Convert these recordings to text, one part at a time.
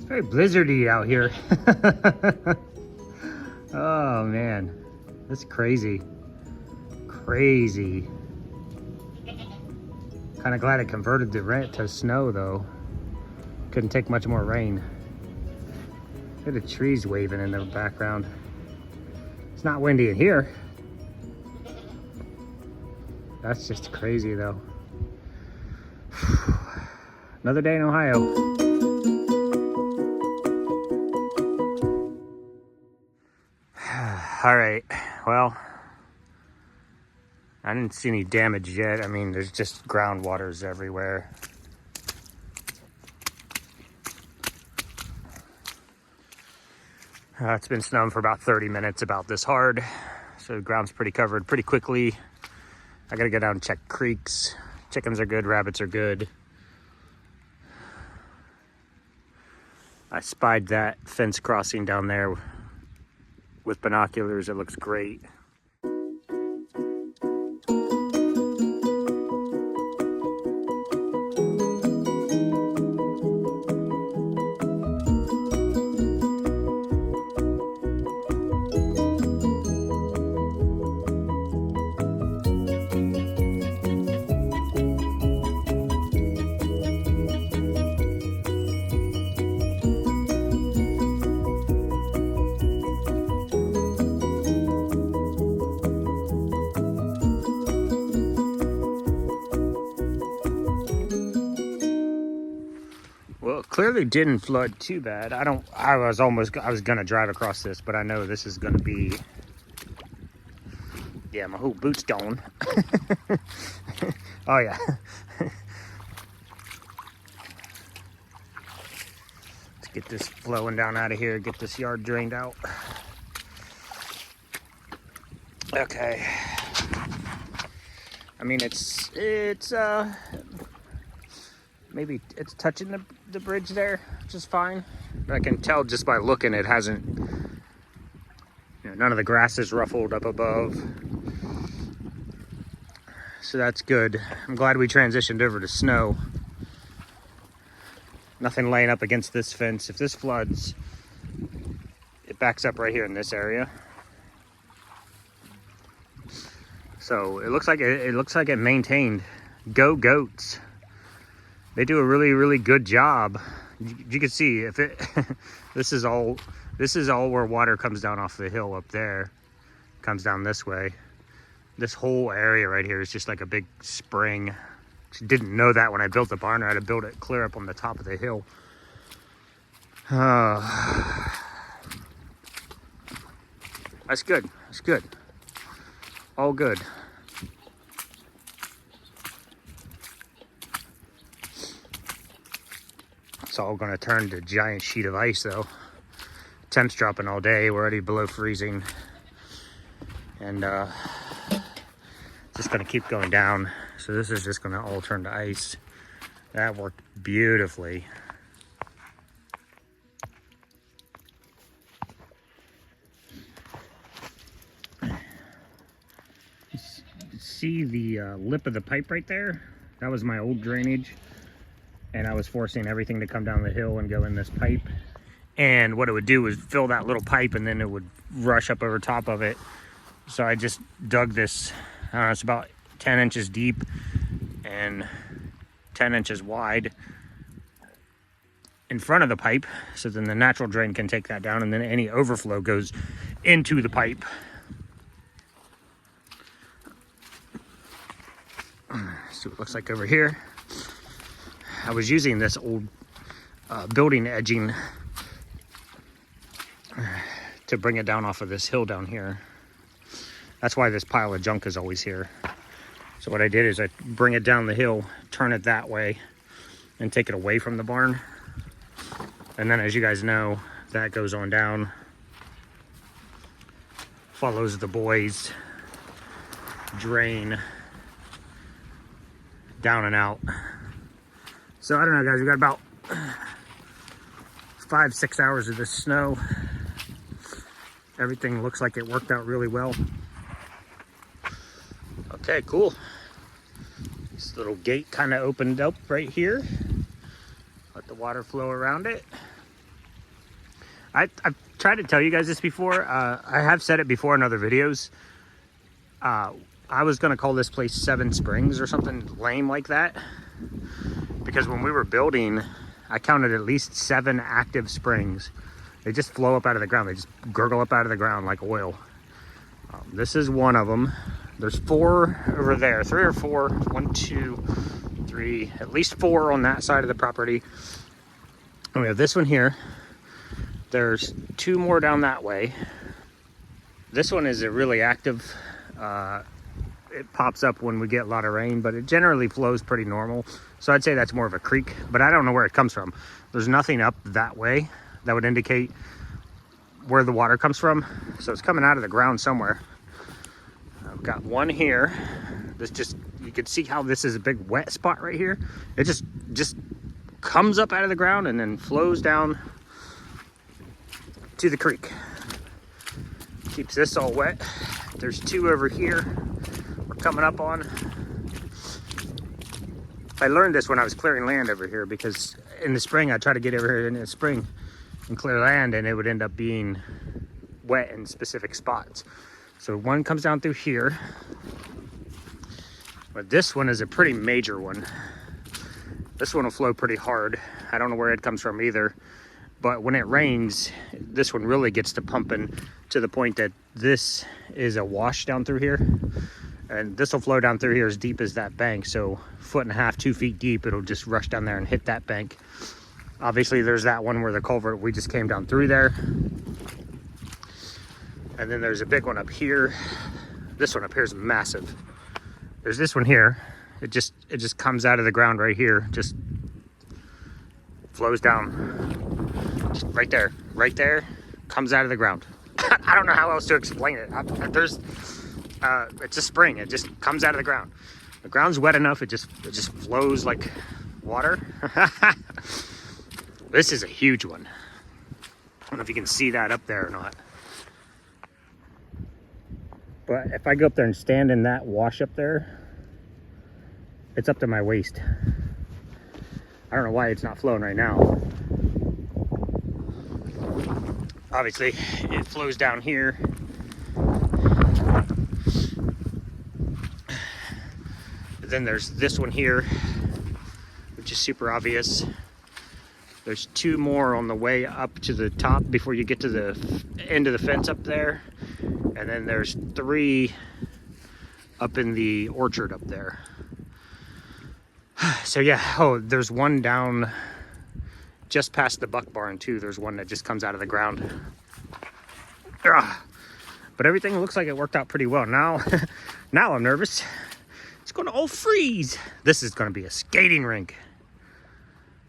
Very blizzardy out here. Oh man, that's crazy. Crazy. Kind of glad it converted the rent to snow though. Couldn't take much more rain. Look at the trees waving in the background. It's not windy in here. That's just crazy though. Another day in Ohio. All right, well, I didn't see any damage yet. I mean, there's just groundwaters everywhere. It's been snowing for about 30 minutes, about this hard. So the ground's pretty covered pretty quickly. I gotta go down and check creeks. Chickens are good, rabbits are good. I spied that fence crossing down there with binoculars. It looks great. Well, it clearly didn't flood too bad. I was gonna drive across this, but I know this is gonna be, yeah, my whole boot's gone. Oh yeah. Let's get this flowing down out of here, get this yard drained out. Okay. I mean, it's maybe it's touching the bridge there, which is fine. But I can tell just by looking, it hasn't, you know, none of the grass is ruffled up above. So that's good. I'm glad we transitioned over to snow. Nothing laying up against this fence. If this floods, it backs up right here in this area. So it looks like it maintained. Go goats. They do a really, really good job. You can see if it, this is all where water comes down off the hill up there, comes down this way. This whole area right here is just like a big spring. Didn't know that when I built the barn. I had to build it clear up on the top of the hill. That's good, that's good. All good. It's all gonna turn to a giant sheet of ice though. Temps dropping all day, we're already below freezing. And just gonna keep going down. So this is just gonna all turn to ice. That worked beautifully. See the lip of the pipe right there? That was my old drainage. And I was forcing everything to come down the hill and go in this pipe. And what it would do was fill that little pipe and then it would rush up over top of it. So I just dug this, I don't know, it's about 10 inches deep and 10 inches wide in front of the pipe. So then the natural drain can take that down and then any overflow goes into the pipe. See what it looks like over here. I was using this old building edging to bring it down off of this hill down here. That's why this pile of junk is always here. So what I did is I bring it down the hill, turn it that way, and take it away from the barn. And then as you guys know, that goes on down, follows the boys, drain, down and out. So I don't know guys, we got about 5-6 hours of this snow. Everything looks like it worked out really well. Okay, cool. This little gate kind of opened up right here. Let the water flow around it. I've tried to tell you guys this before. I have said it before in other videos. I was going to call this place Seven Springs or something lame like that. Because when we were building, I counted at least 7 active springs. They just flow up out of the ground. They just gurgle up out of the ground like oil. This is one of them. There's 4 over there. 3 or 4. 1, 2, 3. At least 4 on that side of the property. And we have this one here. There's 2 more down that way. This one is a really active. It pops up when we get a lot of rain, but it generally flows pretty normal. So I'd say that's more of a creek, but I don't know where it comes from. There's nothing up that way that would indicate where the water comes from. So it's coming out of the ground somewhere. I've got one here. This just, you can see how this is a big wet spot right here. It just comes up out of the ground and then flows down to the creek. Keeps this all wet. There's 2 over here we're coming up on. I learned this when I was clearing land over here, because in the spring I try to get over here in the spring and clear land, and it would end up being wet in specific spots. So one comes down through here, but this one is a pretty major one. This one will flow pretty hard. I don't know where it comes from either, but when it rains, this one really gets to pumping to the point that this is a wash down through here. And this will flow down through here as deep as that bank. So 1.5 to 2 feet deep, it'll just rush down there and hit that bank. Obviously there's that one where the culvert, we just came down through there. And then there's a big one up here. This one up here is massive. There's this one here. It just comes out of the ground right here. Just flows down. Just right there, comes out of the ground. I don't know how else to explain it. It's a spring. It just comes out of the ground. The ground's wet enough. It just flows like water. This is a huge one. I don't know if you can see that up there or not. But if I go up there and stand in that wash up there, it's up to my waist. I don't know why it's not flowing right now. Obviously, it flows down here. Then there's this one here, which is super obvious. There's 2 more on the way up to the top before you get to the end of the fence up there. And then there's 3 up in the orchard up there. So yeah, oh, there's one down just past the buck barn too. There's one that just comes out of the ground. Ugh. But everything looks like it worked out pretty well. Now I'm nervous. It's going to all freeze. This is going to be a skating rink.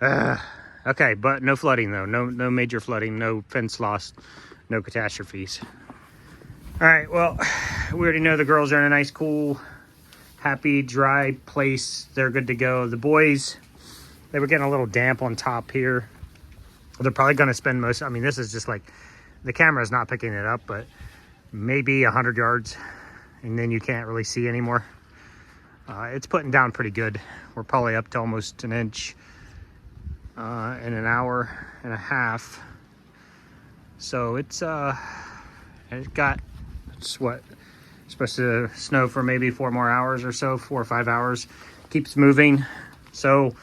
Okay, but no flooding though. No major flooding, no fence loss, no catastrophes. All right, well, we already know the girls are in a nice, cool, happy, dry place. They're good to go. The boys, they were getting a little damp on top here. They're probably going to spend most, I mean, this is just like, the camera's not picking it up, but maybe 100 yards, and then you can't really see anymore. It's putting down pretty good. We're probably up to almost an inch in an hour and a half. So it's what, supposed to snow for maybe 4 more hours or so, 4 or 5 hours. Keeps moving. So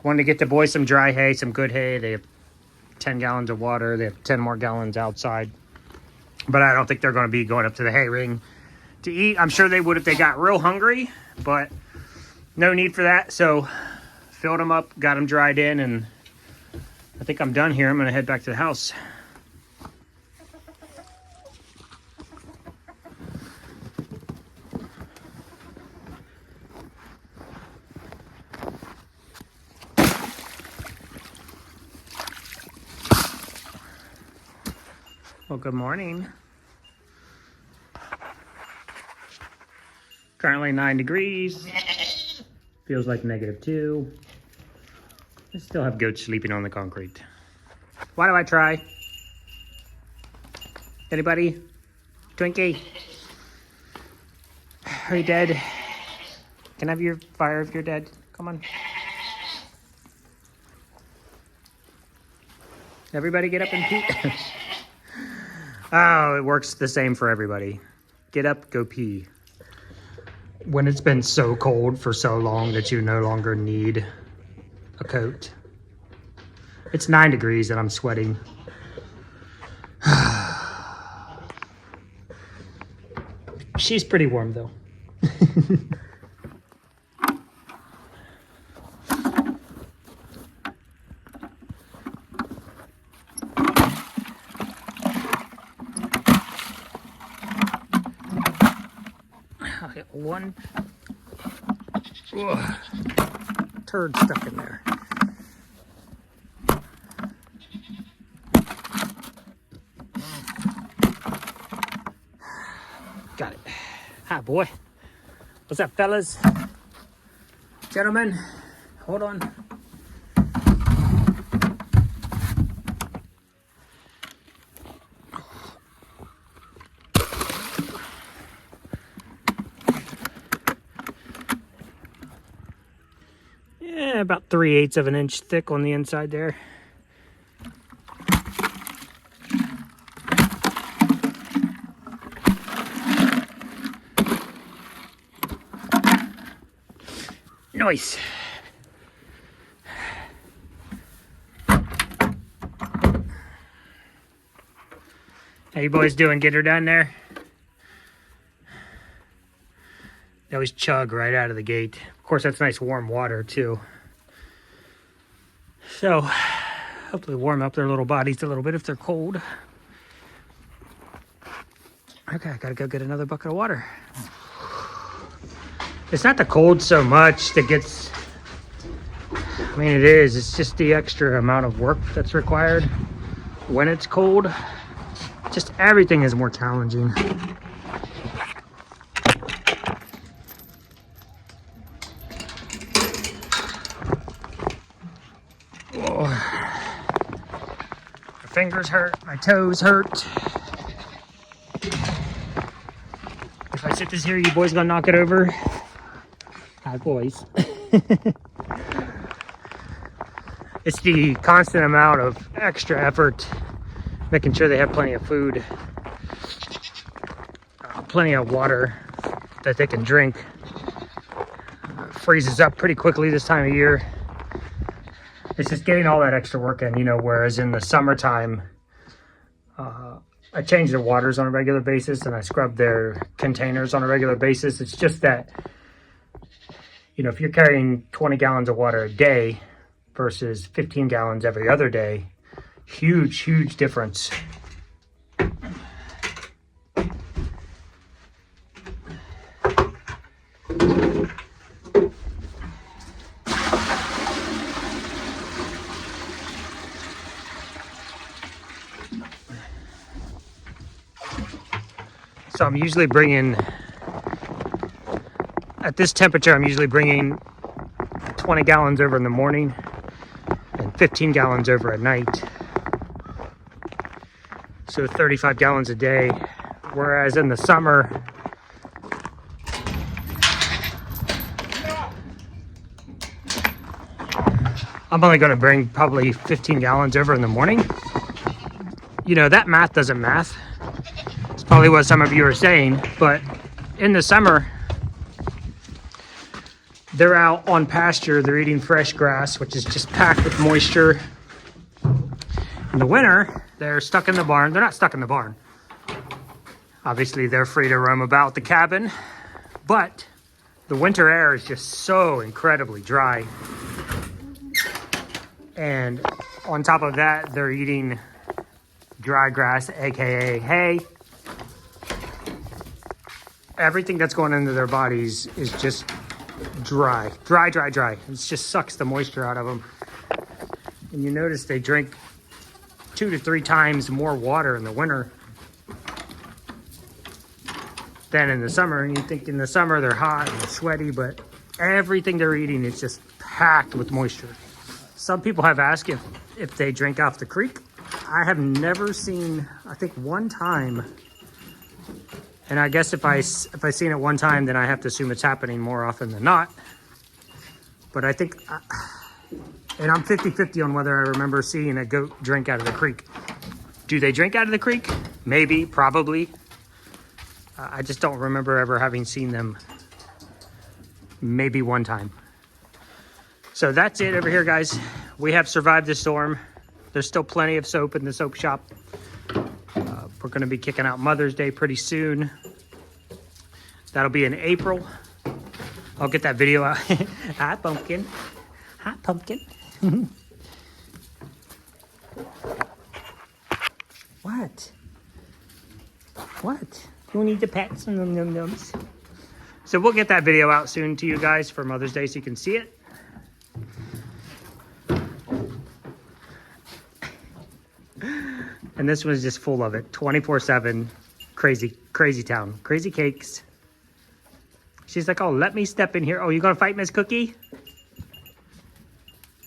wanted to get the boys some dry hay, some good hay. They have 10 gallons of water. They have 10 more gallons outside. But I don't think they're going to be going up to the hay ring to eat. I'm sure they would if they got real hungry, but no need for that. So filled them up, got them dried in, and I think I'm done here. I'm going to head back to the house. Well, good morning. Currently 9 degrees. Feels like -2. I still have goats sleeping on the concrete. Why do I try? Anybody? Twinkie? Are you dead? Can I have your fire if you're dead? Come on. Everybody get up and pee. Oh, it works the same for everybody. Get up, go pee. When it's been so cold for so long that you no longer need a coat. It's 9 degrees and I'm sweating. She's pretty warm though. I got one turd stuck in there. Got it. Hi, boy. What's up, fellas? Gentlemen, hold on. Yeah, about 3/8 of an inch thick on the inside there. Nice. How you boys doing? Get her done there? They always chug right out of the gate. Of course, that's nice warm water too. So, hopefully warm up their little bodies a little bit if they're cold. Okay, I gotta go get another bucket of water. It's not the cold so much that gets, I mean it is, it's just the extra amount of work that's required when it's cold. Just everything is more challenging. Oh. My fingers hurt, my toes hurt. If I sit this here, you boys gonna knock it over? Hi, boys. It's the constant amount of extra effort, making sure they have plenty of food, plenty of water that they can drink. Freezes up pretty quickly this time of year. It's just getting all that extra work in, you know, whereas in the summertime, I change their waters on a regular basis and I scrub their containers on a regular basis. It's just that, you know, if you're carrying 20 gallons of water a day versus 15 gallons every other day, huge, huge difference. So I'm usually bringing, at this temperature, I'm usually bringing 20 gallons over in the morning and 15 gallons over at night. So 35 gallons a day. Whereas in the summer, I'm only going to bring probably 15 gallons over in the morning. You know, that math doesn't math. It's probably what some of you are saying, but in the summer, they're out on pasture, they're eating fresh grass, which is just packed with moisture. In the winter, they're stuck in the barn. They're not stuck in the barn. Obviously, they're free to roam about the cabin, but the winter air is just so incredibly dry. And on top of that, they're eating dry grass, aka hay. Everything that's going into their bodies is just dry. It just sucks the moisture out of them. And you notice they drink 2 to 3 times more water in the winter than in the summer. And you think in the summer they're hot and sweaty, but everything they're eating is just packed with moisture. Some people have asked if they drink off the creek. I have never seen, I think one time. And I guess if I seen it one time, then I have to assume it's happening more often than not. But I think And I'm 50-50 on whether I remember seeing a goat drink out of the creek. Do they drink out of the creek? Maybe, probably. I just don't remember ever having seen them. Maybe one time. So that's it over here, guys. We have survived the storm. There's still plenty of soap in the soap shop. We're going to be kicking out Mother's Day pretty soon. That'll be in April. I'll get that video out. Hi, pumpkin. Hi, pumpkin. What? What? You need to pet some num-nums. So we'll get that video out soon to you guys for Mother's Day so you can see it. And this one's just full of it. 24/7. Crazy, crazy town. Crazy cakes. She's like, oh, let me step in here. Oh, you gonna fight Miss Cookie?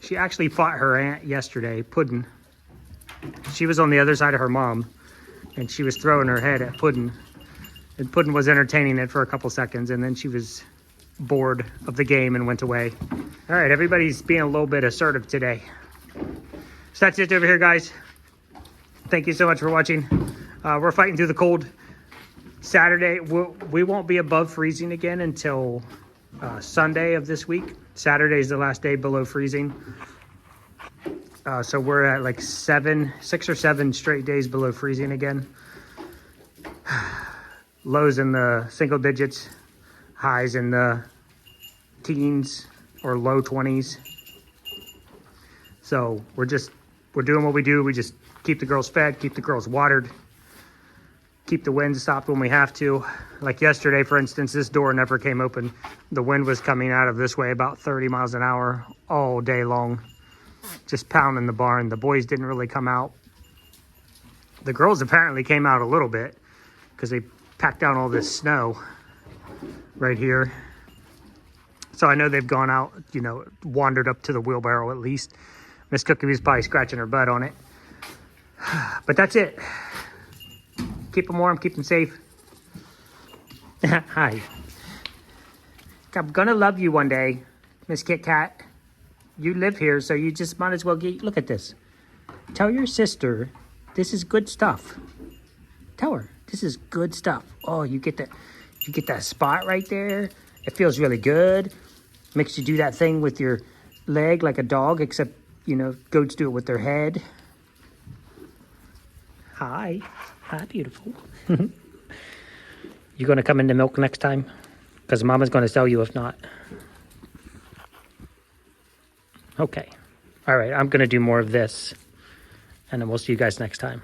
She actually fought her aunt yesterday, Puddin'. She was on the other side of her mom, and she was throwing her head at Puddin'. And Puddin' was entertaining it for a couple seconds, and then she was bored of the game and went away. All right, everybody's being a little bit assertive today. So that's it over here, guys. Thank you so much for watching. We're fighting through the cold. Saturday, we won't be above freezing again until Sunday of this week. Saturday is the last day below freezing. So we're at like 6 or 7 straight days below freezing again. Lows in the single digits, highs in the teens or low 20s. So we're doing what we do. We just keep the girls fed, keep the girls watered, keep the wind stopped when we have to. Like yesterday, for instance, this door never came open. The wind was coming out of this way about 30 miles an hour all day long, just pounding the barn. The boys didn't really come out. The girls apparently came out a little bit because they packed down all this snow right here. So I know they've gone out, you know, wandered up to the wheelbarrow at least. Miss Cookie was probably scratching her butt on it. But that's it. Keep them warm, keep them safe. Hi. I'm gonna love you one day, Miss Kit Kat. You live here, so you just might as well look at this. Tell your sister this is good stuff. Tell her this is good stuff. Oh, you get that spot right there. It feels really good. Makes you do that thing with your leg like a dog, except, you know, goats do it with their head. Hi. Hi, beautiful. You gonna come into milk next time? Because Mama's gonna sell you if not. Okay. All right, I'm gonna do more of this, and then we'll see you guys next time.